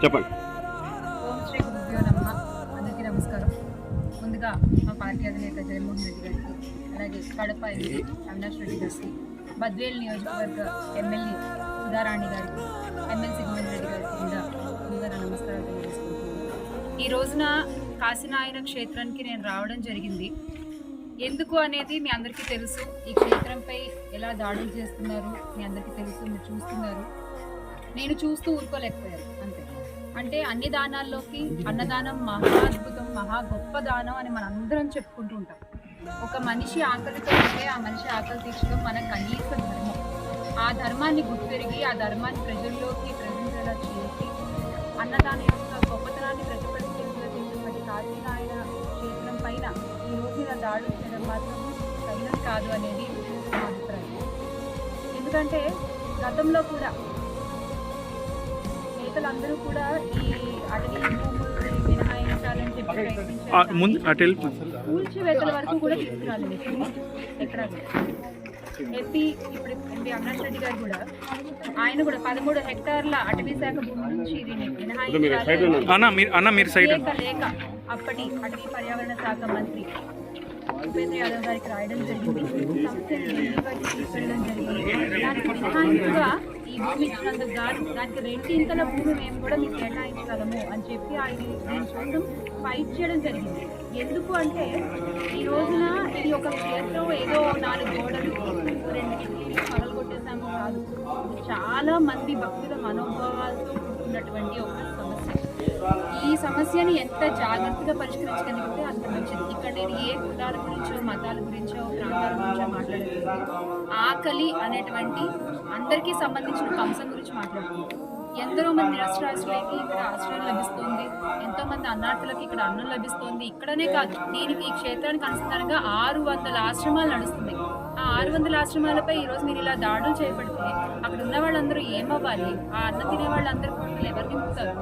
చెప్పండి. ఓం శ్రీ గురుభ్యో నమః. అందరికీ నమస్కారం. ముందుగా మా పార్టీ అధినేత జగన్మోహన్ రెడ్డి గారికి, అలాగే కడప ఎంపీ అవినాష్ రెడ్డి గారికి, బద్వేల్ నియోజకవర్గ ఎమ్మెల్యే సుధారాణి గారికి, ఎమ్మెల్సీ గోవింద్ రెడ్డి గారికి కూడా ముందుగా నా నమస్కారాలు తెలియజేసుకుంటున్నాను. ఈ రోజున కాశీనాయన క్షేత్రానికి నేను రావడం జరిగింది. ఎందుకు అనేది మీ అందరికీ తెలుసు. ఈ క్షేత్రంపై ఎలా దాడులు చేస్తున్నారు మీ అందరికీ తెలుసు, మీరు చూస్తున్నారు. నేను చూస్తూ ఊరుకోలేకపోయాను అంతే. అంటే అన్ని దానాల్లోకి అన్నదానం మహా అద్భుతం, మహా గొప్ప దానం అని మనం అందరం చెప్పుకుంటూ ఉంటాం. ఒక మనిషి ఆకలితో ఉంటే ఆ మనిషి ఆకలి తీర్చడం మన కనీస ధర్మం. ఆ ధర్మాన్ని గుర్తిరిగి ఆ ధర్మాన్ని ప్రజల్లోకి ప్రజెంటేలా చేసి అన్నదానం యొక్క గొప్పతనాన్ని ప్రతిపాదించినటువంటి కాశీనాయన క్షేత్రం పైన ఈ రోజు ఇలా దాడులు చేయడం మాత్రం తగినది కాదు అనేది నా అభిప్రాయం. ఎందుకంటే గతంలో కూడా నేతలందరూ కూడా ఈ అటవీ భూములు మినహాయించాలని చెప్పి ప్రయత్నించారు. కూల్చివేతల వరకు కూడా తీసుకురాలేదు ఎక్కడ. ఎంపీ ఇప్పుడు ఎంపీ అవినాష్ రెడ్డి గారు కూడా ఆయన కూడా 13 హెక్టార్ల అటవీ శాఖ భూమి నుంచి దీన్ని మినహాయించాలి లేక అప్పటి అటవీ పర్యావరణ శాఖ మంత్రి ఉపేంద్ర యాదవ్ గారికి రాయడం జరిగింది. సంస్థని ఢిల్లీ వరకు తీసుకెళ్ళడం జరిగింది. దానికి మినహాయింపుగా ఈ భూమి ఇచ్చినందుకు గాను దానికి 2 ఇంతల భూమి మేము కూడా మీకు కేటాయించగలము అని చెప్పి ఆయన దీనికోసం ఫైట్ చేయడం జరిగింది. ఎందుకు అంటే ఈ రోజున ఇది ఒక క్షేత్రం ఏదో 4 గోడలు 2 కిటికీలు పగలగొట్టేసాము కాదు. చాలా మంది భక్తుల మనోభావాలతో కూడుకున్నటువంటి ఒక సమస్య. ఈ సమస్యని ఎంత జాగ్రత్తగా పరిష్కరించగలిగితే అంత మంచిది. ఇక్కడ నేను ఏ కులాల గురించో మతాల గురించో ప్రాంతాల గురించో మాట్లాడలేదు. ఆకలి అనేటువంటి అందరికీ సంబంధించిన ఒక అంశం గురించి మాట్లాడుతున్నాను. ఎంతో మంది నిరక్షరాస్యులకి ఇక్కడ ఆశ్రయం లభిస్తుంది, ఎంతో మంది అన్నార్థులకి ఇక్కడ అన్నం లభిస్తుంది. ఇక్కడనే కాదు, దీనికి ఈ క్షేత్రానికి అనుసంధానంగా 600 ఆశ్రమాలు నడుస్తున్నాయి. ఆ 600 ఆశ్రమాలపై ఈరోజు మీరు ఇలా దాడులు చేపడితే అక్కడ ఉన్న వాళ్ళందరూ ఏమవ్వాలి? ఆ అన్నం తినే వాళ్ళందరూ కూడా ఎవరు నింపుతారు?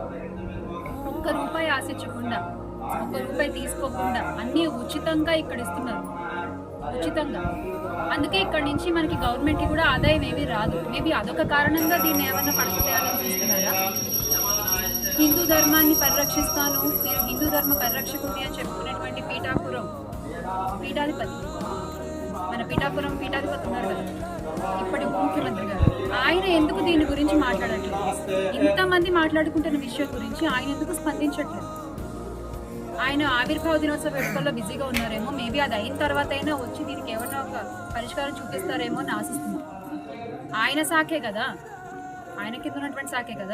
ఒక్క రూపాయి ఆశించకుండా, ఒక్క రూపాయి తీసుకోకుండా అన్నీ ఉచితంగా ఇక్కడ ఇస్తున్నారు, ఉచితంగా. అందుకే ఇక్కడ నుంచి మనకి గవర్నమెంట్కి కూడా ఆదాయం ఏమీ రాదు. మేబీ అదొక కారణంగా దీన్ని ఏమన్నా పడతాయని చూస్తున్నారా? హిందూ ధర్మాన్ని పరిరక్షిస్తాను, నేను హిందూ ధర్మ పరిరక్షకుని అని చెప్పుకునేటువంటి పీఠాధిపతి మన పీఠాధిపతి ఉన్నారు కదా ఇప్పటి ముఖ్యమంత్రి గారు, ఆయన ఎందుకు దీని గురించి మాట్లాడట్లేదు? ఇంతమంది మాట్లాడుకుంటున్న విషయం గురించి ఆయన ఎందుకు స్పందించట్లేదు? ఆయన ఆవిర్భావ దినోత్సవ వేడుకల్లో బిజీగా ఉన్నారేమో. మేబీ అది అయిన తర్వాత అయినా వచ్చి దీనికి ఏమన్నా ఒక పరిష్కారం చూపిస్తారేమో అని ఆశిస్తున్నాం. ఆయన శాఖే కదా, ఆయన కింద ఉన్నటువంటి శాఖే కదా.